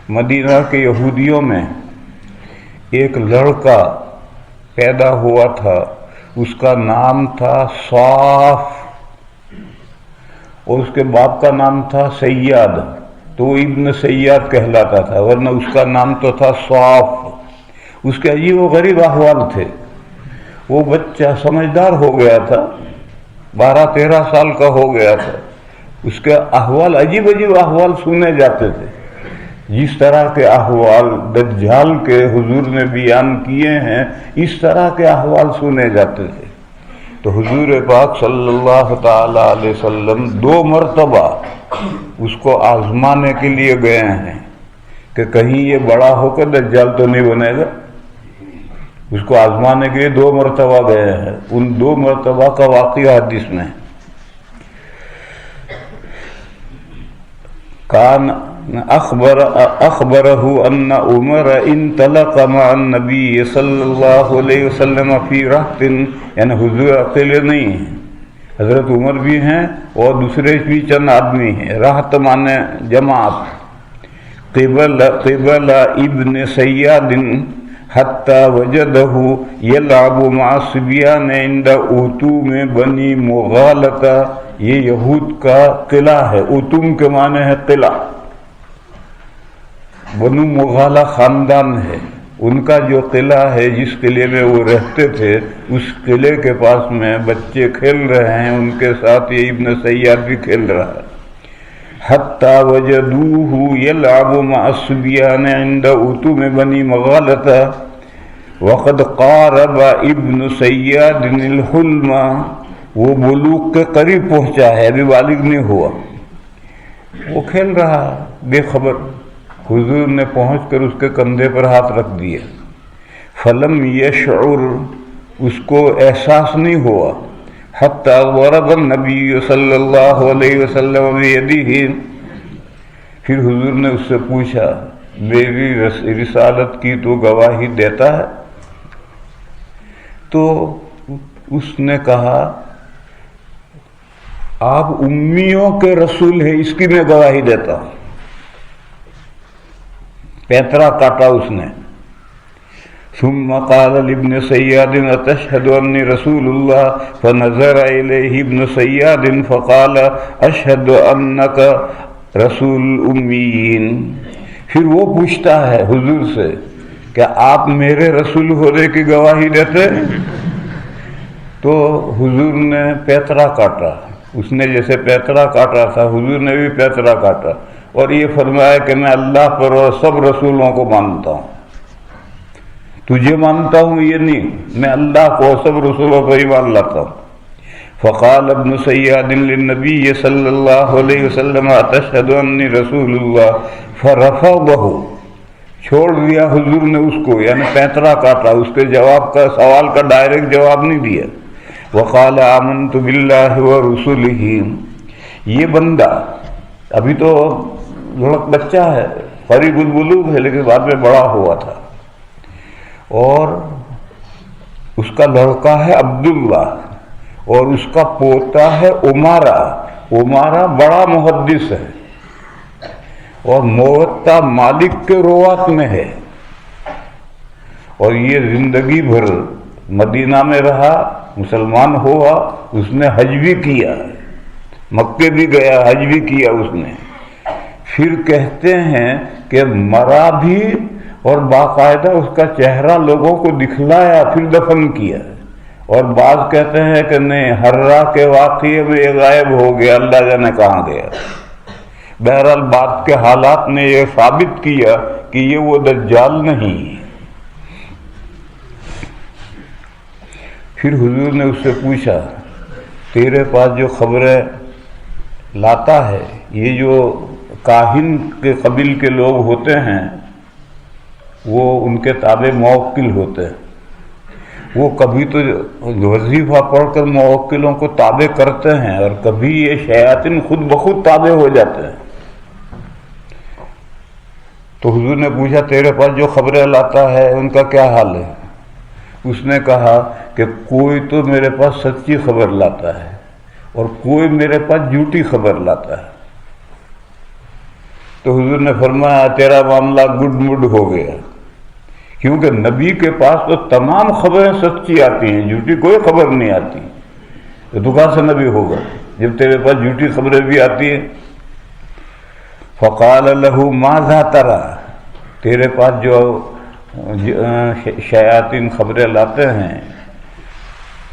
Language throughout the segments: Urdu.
مدینہ کے یہودیوں میں ایک لڑکا پیدا ہوا تھا، اس کا نام تھا صاف، اور اس کے باپ کا نام تھا سیاد، تو وہ ابن سیاد کہلاتا تھا، ورنہ اس کا نام تو تھا صاف۔ اس کے عجیب و غریب احوال تھے۔ وہ بچہ سمجھدار ہو گیا تھا، 12-13 سال کا ہو گیا تھا، اس کے احوال عجیب عجیب احوال سنے جاتے تھے، جس طرح کے احوال دجال کے حضور نے بیان کیے ہیں اس طرح کے احوال سنے جاتے تھے۔ تو حضور پاک صلی اللہ تعالی علیہ وسلم 2 مرتبہ اس کو آزمانے کے لیے گئے ہیں کہ کہیں یہ بڑا ہو کر دجال تو نہیں بنے گا۔ اس کو آزمانے کے لیے 2 مرتبہ گئے ہیں۔ ان 2 مرتبہ کا واقعہ حدیث میں کان اخبرہ ان عمر انطلق مع النبی صلی اللہ علیہ وسلم فی رہط، یعنی حضور اکیلے نہیں ہیں، حضرت عمر بھی ہیں اور دوسرے بھی چند آدمی ہیں۔ رہط مانے جماعت۔ قبل ابن سیاد حتی وجدہ یلعب مع الصبیان عند اتوم بنی مغالطہ، یہ یہود کا قلعہ ہے۔ اتوم کے معنی ہے قلعہ، بنو مغالہ خاندان ہے، ان کا جو قلعہ ہے جس قلعے میں وہ رہتے تھے، اس قلعے کے پاس میں بچے کھیل رہے ہیں، ان کے ساتھ یہ ابن سیاد بھی کھیل رہا ہے۔ حتی وجدوہ یلعب مع الصبیان عند اتوم بنی مغالطہ وقد قارب ابن سیاد الحلم، وہ بلوغ کے قریب پہنچا ہے، ابھی بالغ نہیں ہوا، وہ کھیل رہا بے خبر۔ حضور نے پہنچ کر اس کے کندھے پر ہاتھ رکھ دیا۔ فلم یشعر، اس کو احساس نہیں ہوا۔ حتی ضرب النبی صلی اللہ علیہ وسلم بیدہ، پھر حضور نے اس سے پوچھا میری رسالت کی تو گواہی دیتا ہے؟ تو اس نے کہا آپ امیوں کے رسول ہیں، اس کی میں گواہی دیتا ہوں۔ پیترا کاٹا اس نے۔ ثم قال لابن سیاد اتشهد انی رسول اللہ، فنظر الیہ ابن سیاد فقال اشهد انک رسول الامیین۔ پھر وہ پوچھتا ہے حضور سے کہ آپ میرے رسول ہونے کی گواہی دیتے؟ تو حضور نے پیترا کاٹا، اس نے جیسے پیترا کاٹا تھا حضور نے بھی پیترا کاٹا، اور یہ فرمایا کہ میں اللہ پر اور سب رسولوں کو مانتا ہوں، تجھے مانتا ہوں یہ نہیں، میں اللہ کو سب رسولوں پر ہی مان لاتا ہوں۔ فقال ابن سیاد للنبی صلی اللہ علیہ وسلم اتشہد انی رسول اللہ، فرفضہ، چھوڑ دیا حضور نے اس کو، یعنی پیترا کاٹا، اس کے جواب کا سوال کا ڈائریکٹ جواب نہیں دیا۔ وقال آمنت باللہ ورسولہ، یہ بندہ ابھی تو بچہ ہے، قریب البلوغ ہے، لیکن بعد میں بڑا ہوا تھا، اور اس کا لڑکا ہے عبداللہ، اور اس کا پوتا ہے عمارہ۔ عمارہ بڑا محدث ہے اور موطا مالک کے روات میں ہے، اور یہ زندگی بھر مدینہ میں رہا، مسلمان ہوا، اس نے حج بھی کیا، مکے بھی گیا، حج بھی کیا اس نے۔ پھر کہتے ہیں کہ مرا بھی اور باقاعدہ اس کا چہرہ لوگوں کو دکھلایا، پھر دفن کیا، اور بعض کہتے ہیں کہ نہیں، ہررا کے واقعے میں یہ غائب ہو گیا، اللہ جانے کہاں گیا۔ بہرحال بعد کے حالات نے یہ ثابت کیا کہ یہ وہ دجال نہیں۔ پھر حضور نے اس سے پوچھا تیرے پاس جو خبریں لاتا ہے، یہ جو کاہن کے قبیل کے لوگ ہوتے ہیں وہ ان کے تابع موکل ہوتے ہیں، وہ کبھی تو وظیفہ پڑھ کر موکلوں کو تابع کرتے ہیں، اور کبھی یہ شیاطین خود بخود تابع ہو جاتے ہیں۔ تو حضور نے پوچھا تیرے پاس جو خبریں لاتا ہے ان کا کیا حال ہے؟ اس نے کہا کہ کوئی تو میرے پاس سچی خبر لاتا ہے اور کوئی میرے پاس جھوٹی خبر لاتا ہے۔ تو حضور نے فرمایا تیرا معاملہ گڈ مڈ ہو گیا، کیونکہ نبی کے پاس تو تمام خبریں سچی آتی ہیں، جھوٹی کوئی خبر نہیں آتی، تو کہاں سے نبی ہوگا جب تیرے پاس جھوٹی خبریں بھی آتی ہیں؟ فقال له ماذا ترى، تیرے پاس جو شیاطین خبریں لاتے ہیں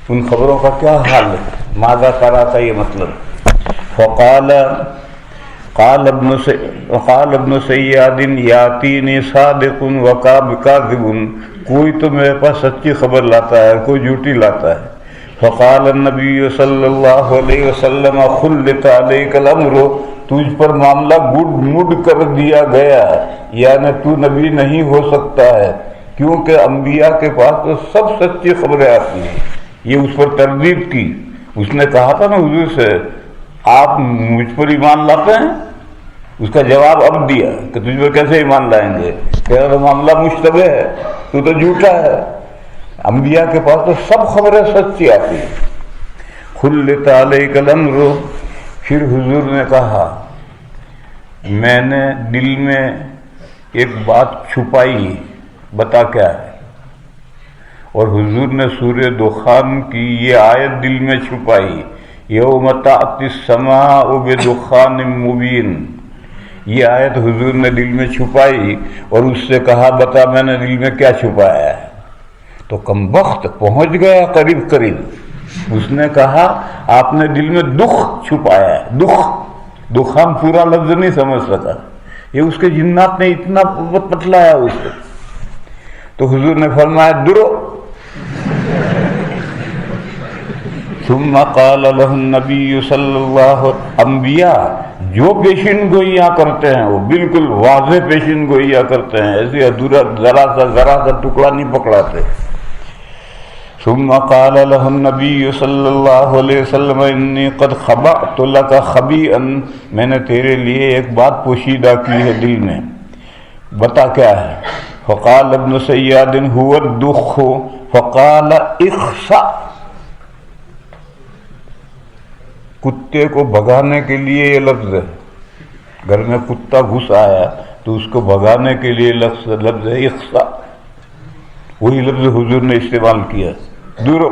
ان خبروں کا کیا حال ہے؟ ماذا ترى کا یہ مطلب، قال ابن سیاد یاتینی صادق وکاذب، کوئی تو میرے پاس سچی خبر لاتا ہے، کوئی جھوٹی لاتا ہے۔ فقال النبی صلی اللہ علیہ وسلم خلت علیک الامر، تجھ پر معاملہ گڈ مڈ کر دیا گیا، یعنی تو نبی نہیں ہو سکتا ہے، کیونکہ انبیاء کے پاس تو سب سچی خبریں آتی ہیں۔ یہ اس پر تردید کی، اس نے کہا تھا نا حضور سے آپ مجھ پر ایمان لاتے ہیں، اس کا جواب اب دیا کہ تجھ پر کیسے ایمان لائیں گے، تیرا تو معاملہ مشتبہ ہے، تو جھوٹا ہے، انبیاء کے پاس تو سب خبریں سچی آتی ہیں۔ خلت علیک الامر، پھر حضور نے کہا میں نے دل میں ایک بات چھپائی، بتا کیا ہے؟ اور حضور نے سورہ دخان کی یہ آیت دل میں چھپائی، یوم تأتی السماء بدخان مبین، یہ آیت حضور نے دل میں چھپائی اور اس سے کہا بتا میں نے دل میں کیا چھپایا ہے؟ تو کم بخت پہنچ گیا قریب قریب، اس نے کہا آپ نے دل میں دکھ چھپایا ہے، دخان پورا لفظ نہیں سمجھ سکا، یہ اس کے جنات نے اتنا پتلایا اسے، تو حضور نے فرمایا درو۔ ثم قال له النبی صلی اللہ، انبیاء جو پیشن گوئیاں کرتے ہیں وہ بالکل واضح پیشن گوئیاں کرتے ہیں، ایسے ادھورا ذرا سا ٹکڑا نہیں پکڑاتے۔ ثم قال له النبی صلی اللہ علیہ وسلم انی قد خبأت لك خبیئا، میں نے تیرے لیے ایک بات پوشیدہ کی ہے دل میں، بتا کیا ہے؟ فقال ابن سیاد هو الدخ، فقال اخسأ، کتے کو بھگانے کے لیے یہ لفظ ہے، گھر میں کتا گھس آیا تو اس کو بھگانے کے لیے لفظ ہے اخسأ، وہی لفظ حضور نے استعمال کیا، دورو۔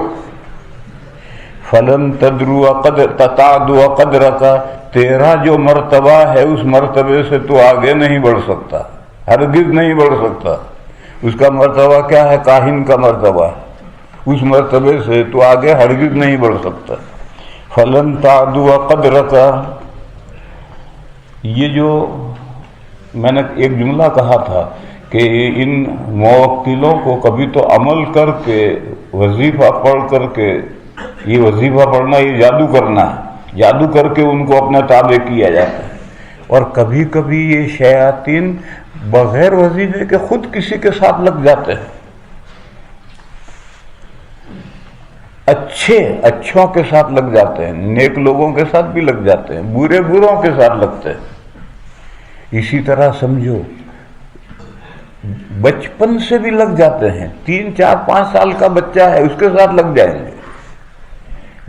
فلن تدرو تعدو قدرک، تیرا جو مرتبہ ہے اس مرتبے سے تو آگے نہیں بڑھ سکتا، ہرگز نہیں بڑھ سکتا، اس کا مرتبہ کیا ہے؟ کاہن کا مرتبہ، اس مرتبے سے تو آگے ہرگز نہیں بڑھ سکتا۔ فلن تعدو قدرک، یہ جو میں نے ایک جملہ کہا تھا کہ ان موکلوں کو کبھی تو عمل کر کے وظیفہ پڑھ کر کے، یہ وظیفہ پڑھنا یہ جادو کرنا ہے، جادو کر کے ان کو اپنے تابع کیا جاتا ہے، اور کبھی کبھی یہ شیاطین بغیر وظیفے کے خود کسی کے ساتھ لگ جاتے ہیں، اچھوں کے ساتھ لگ جاتے ہیں، نیک لوگوں کے ساتھ بھی لگ جاتے ہیں، برے بروں کے ساتھ لگتے ہیں۔ اسی طرح سمجھو بچپن سے بھی لگ جاتے ہیں، 3 4 5 سال کا بچہ ہے اس کے ساتھ لگ جائیں گے،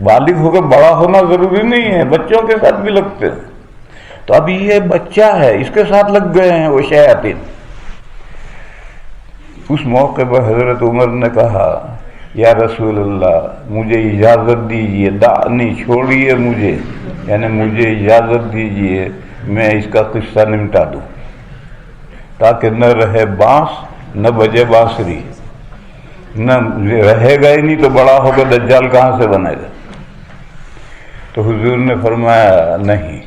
بالغ ہو کر بڑا ہونا ضروری نہیں ہے، بچوں کے ساتھ بھی لگتے ہیں، تو اب یہ بچہ ہے اس کے ساتھ لگ گئے ہیں وہ شیاطین۔ اس موقع پر حضرت عمر نے کہا یا رسول اللہ مجھے اجازت دیجیے، دعنی چھوڑیے مجھے، یعنی مجھے اجازت دیجیے میں اس کا قصہ نمٹا دوں، تاکہ نہ رہے بانس نہ بجے بانسری، نہ رہے گا ہی نہیں تو بڑا ہو کر دجال کہاں سے بنے گا؟ تو حضور نے فرمایا نہیں،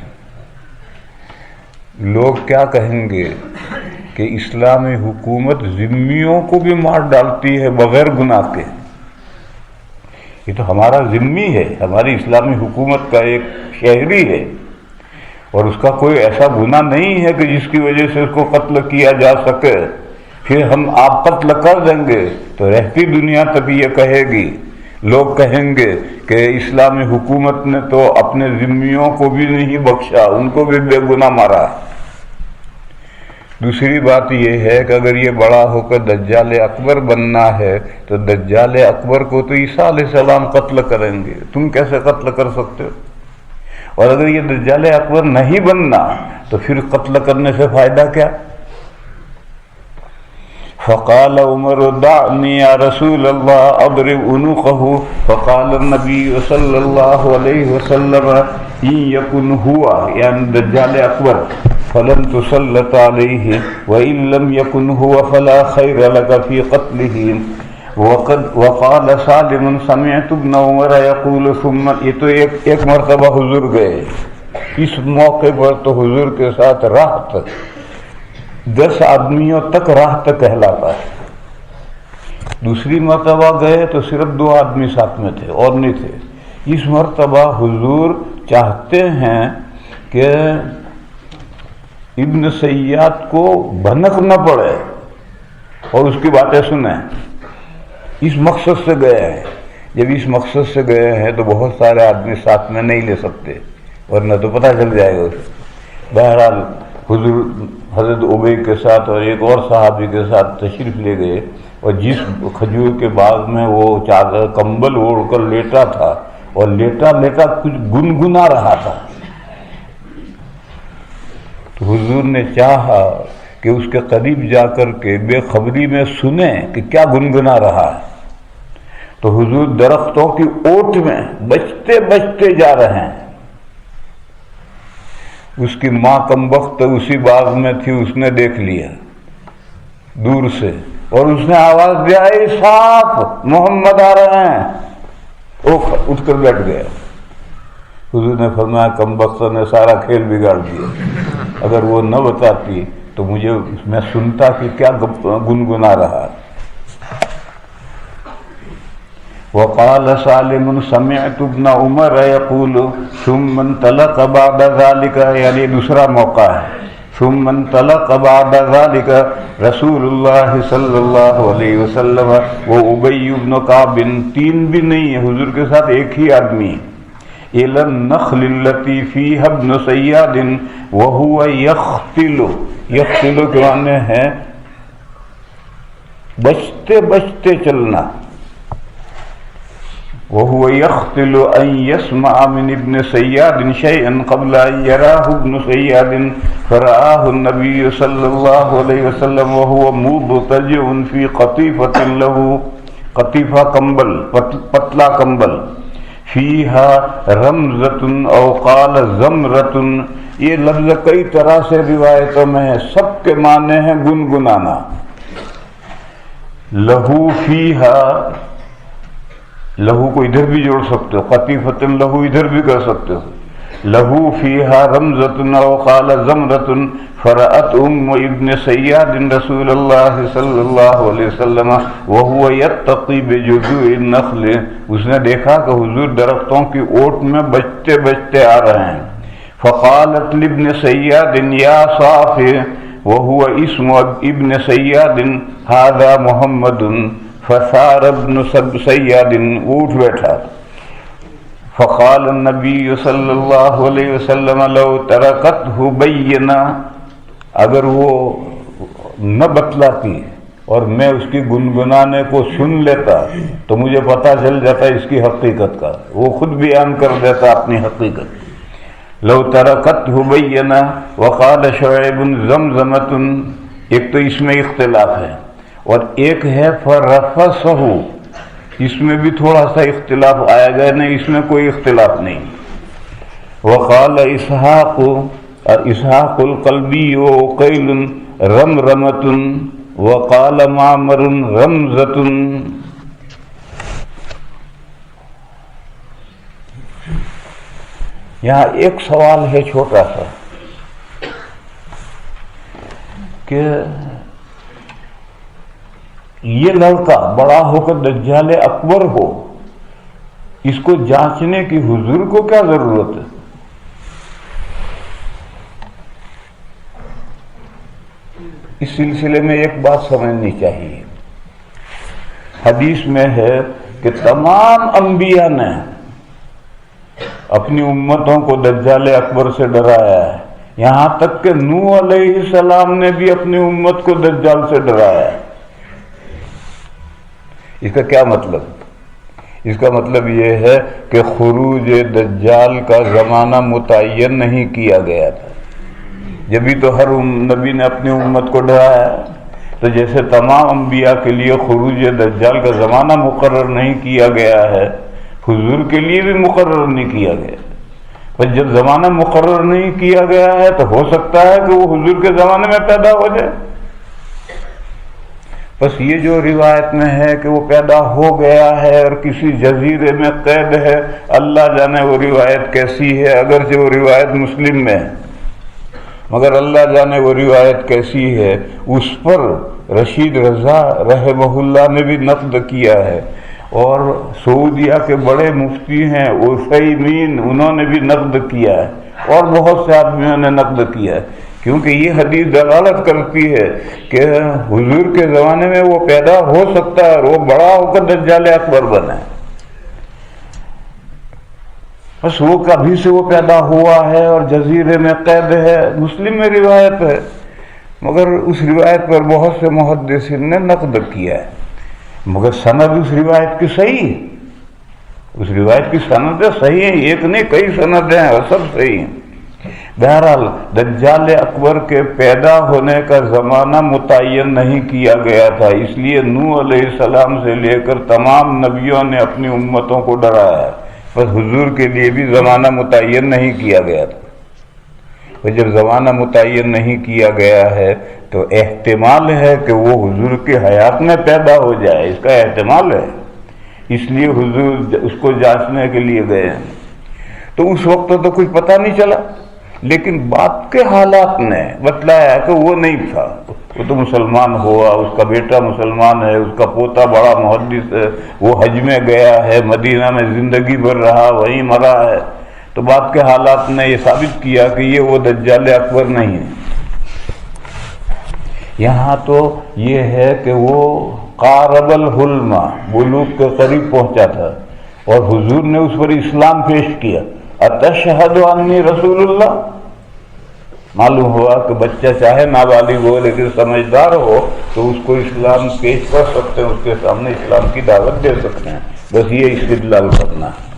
لوگ کیا کہیں گے کہ اسلامی حکومت ذمیوں کو بھی مار ڈالتی ہے بغیر گناہ کے، یہ تو ہمارا ذمی ہے، ہماری اسلامی حکومت کا ایک شہری ہے، اور اس کا کوئی ایسا گناہ نہیں ہے کہ جس کی وجہ سے اس کو قتل کیا جا سکے، پھر ہم آپ قتل کر دیں گے تو رہتی دنیا تک یہ کہے گی، لوگ کہیں گے کہ اسلامی حکومت نے تو اپنے ذمیوں کو بھی نہیں بخشا، ان کو بھی بے گناہ مارا۔ دوسری بات یہ ہے کہ اگر یہ بڑا ہو کر دجال اکبر بننا ہے تو دجال اکبر کو تو عیسیٰ علیہ السلام قتل کریں گے، تم کیسے قتل کر سکتے ہو؟ اور اگر یہ دجال اکبر نہیں بننا تو پھر قتل کرنے سے فائدہ کیا؟ فقال عمر دعني يا رسول الله اضرب عنقه فقال النبي صلى الله عليه وسلم ان يكن هو يعني دجال اکبر فلن تسلط عليه وان لم يكن هو فلا خير لك في قتله وقال سالم سمعت ابن عمر يقول ثم یہ تو ایک مرتبہ حضور گئے، اس موقع پر تو حضور کے ساتھ راحت 10 آدمیوں تک راحت کہلاتا ہے۔ دوسری مرتبہ گئے تو صرف 2 آدمی ساتھ میں تھے اور نہیں تھے۔ اس مرتبہ حضور چاہتے ہیں کہ ابن سیاد کو بھنک نہ پڑے اور اس کی باتیں سنیں، اس مقصد سے گئے ہیں۔ جب اس مقصد سے گئے ہیں تو بہت سارے آدمی ساتھ میں نہیں لے سکتے ورنہ تو پتہ چل جائے گا۔ بہرحال حضور حضرت ابی کے ساتھ اور ایک اور صحابی کے ساتھ تشریف لے گئے، اور جس کھجور کے باغ میں وہ چادر کمبل اوڑھ کر لیٹا تھا اور لیٹا لیٹا کچھ گنگنا رہا تھا، تو حضور نے چاہا کہ اس کے قریب جا کر کے بے خبری میں سنیں کہ کیا گنگنا رہا ہے۔ تو حضور درختوں کی اوٹ میں بچتے بچتے جا رہے ہیں۔ اس کی ماں کمبخت اسی باغ میں تھی، اس نے دیکھ لیا دور سے اور اس نے آواز دیا، اے صاحب محمد آ رہے ہیں، وہ اٹھ کر بیٹھ گیا۔ حضور نے فرمایا کمبخت نے سارا کھیل بگاڑ دیا، اگر وہ نہ بتاتی تو مجھے میں سنتا کہ کیا گنگنا رہا۔ وقال سالم سمعت ابن عمر يقول ثم انطلق بعد ذلك، یعنی دوسرا موقع ہے، ثم انطلق بعد ذلك رسول اللہ صلی اللہ علیہ وسلم وہ ابی بن کعب، 3 بھی نہیں ہے حضور کے ساتھ ایک ہی آدمی، الى النخل التي فيها ابن سیاد وهو يختل، یختل کے معنی ہے بچتے بچتے چلنا، وهو يختل أن يسمع من ابن سياد شيئا قبل أن يراه ابن سياد فرآه النبي صلى الله عليه وسلم وهو مضطجع في قطيفة له، قطيفة کمبل، پتلا کمبل، فيها رمزة أو قال زمرة، یہ لفظ کئی طرح سے روایتوں میں ہے، سب کے معنی ہیں گنگنانا۔ لہو فيها، لہو کو ادھر بھی جوڑ سکتے ہو، قطیفتن لہو ادھر بھی کر سکتے ہو، لہو فیہا رمزتن او قال زمرتن فرأت ام ابن سیاد رسول اللہ صلی اللہ علیہ وسلم وہو یتقی بجذوع النخل، اس نے دیکھا کہ حضور درختوں کی اوٹ میں بچتے بچتے آ رہے ہیں۔ فقالت لابن سیاد یا صافی، وہو اسم ابن سیاد هذا محمد، فثار ابن سیاد، اٹھ بیٹھا۔ فقال النبی صلی اللہ علیہ وسلم لو ترکتہ بینا، اگر وہ نہ بتلاتی اور میں اس کی گنگنانے کو سن لیتا تو مجھے پتہ چل جاتا اس کی حقیقت کا، وہ خود بیان کر دیتا اپنی حقیقت۔ لو ترکتہ بینا، وقال شعیب زمزمۃ، ایک تو اس میں اختلاف ہے اور ایک ہے فرفسہ، اس میں بھی تھوڑا سا اختلاف آیا گیا، نہیں اس میں کوئی اختلاف نہیں۔ وقال اسحاق، اسحاق القلبی وعقیل رمرمۃ، وقال معمر رمزۃ۔ یہاں ایک سوال ہے چھوٹا سا کہ یہ لڑکا بڑا ہو کر دجال اکبر ہو، اس کو جانچنے کی حضور کو کیا ضرورت ہے؟ اس سلسلے میں ایک بات سمجھنی چاہیے، حدیث میں ہے کہ تمام انبیاء نے اپنی امتوں کو دجال اکبر سے ڈرایا ہے، یہاں تک کہ نوح علیہ السلام نے بھی اپنی امت کو دجال سے ڈرایا ہے۔ اس کا کیا مطلب؟ اس کا مطلب یہ ہے کہ خروج دجال کا زمانہ متعین نہیں کیا گیا تھا، جبھی تو ہر نبی نے اپنی امت کو ڈرایا. تو جیسے تمام انبیاء کے لیے خروج دجال کا زمانہ مقرر نہیں کیا گیا ہے، حضور کے لیے بھی مقرر نہیں کیا گیا. پر جب زمانہ مقرر نہیں کیا گیا ہے تو ہو سکتا ہے کہ وہ حضور کے زمانے میں پیدا ہو جائے. بس یہ جو روایت میں ہے کہ وہ پیدا ہو گیا ہے اور کسی جزیرے میں قید ہے، اللہ جانے وہ روایت کیسی ہے، اگرچہ وہ روایت مسلم میں ہے مگر اللہ جانے وہ روایت کیسی ہے. اس پر رشید رضا رحمہ اللہ نے بھی نقد کیا ہے، اور سعودیہ کے بڑے مفتی ہیں عثیمین، انہوں نے بھی نقد کیا ہے، اور بہت سے آدمیوں نے نقد کیا ہے، کیونکہ یہ حدیث دلالت کرتی ہے کہ حضور کے زمانے میں وہ پیدا ہو سکتا ہے اور وہ بڑا ہو کر دجال اکبر بنے. بس وہ کبھی سے وہ پیدا ہوا ہے اور جزیرے میں قید ہے، مسلم میں روایت ہے، مگر اس روایت پر بہت سے محدثین نے نقد کیا ہے. مگر سند اس روایت کی صحیح ہے، اس روایت کی سندیں صحیح ہیں، ایک نہیں کئی سندیں ہیں اور سب صحیح ہیں. بہرحال دجال اکبر کے پیدا ہونے کا زمانہ متعین نہیں کیا گیا تھا، اس لیے نوح علیہ السلام سے لے کر تمام نبیوں نے اپنی امتوں کو ڈرایا ہے. بس حضور کے لیے بھی زمانہ متعین نہیں کیا گیا تھا. اور جب زمانہ متعین نہیں کیا گیا ہے تو احتمال ہے کہ وہ حضور کی حیات میں پیدا ہو جائے، اس کا احتمال ہے. اس لیے حضور اس کو جانچنے کے لیے گئے ہیں. تو اس وقت تو کچھ پتہ نہیں چلا، لیکن بعد کے حالات نے بتلایا کہ وہ نہیں تھا، وہ تو مسلمان ہوا، اس کا بیٹا مسلمان ہے، اس کا پوتا بڑا محدث ہے، وہ حج میں گیا ہے، مدینہ میں زندگی بھر رہا، وہیں مرا ہے. تو بعد کے حالات نے یہ ثابت کیا کہ یہ وہ دجال اکبر نہیں ہے. یہاں تو یہ ہے کہ وہ قارب الحلم، بلوغ کے قریب پہنچا تھا، اور حضور نے اس پر اسلام پیش کیا. اتشہد انی رسول اللہ. معلوم ہوا کہ بچہ چاہے نابالغ ہو لیکن سمجھدار ہو تو اس کو اسلام پیش کر سکتے ہیں، اس کے سامنے اسلام کی دعوت دے سکتے ہیں. بس یہ استدلال کرنا ہے.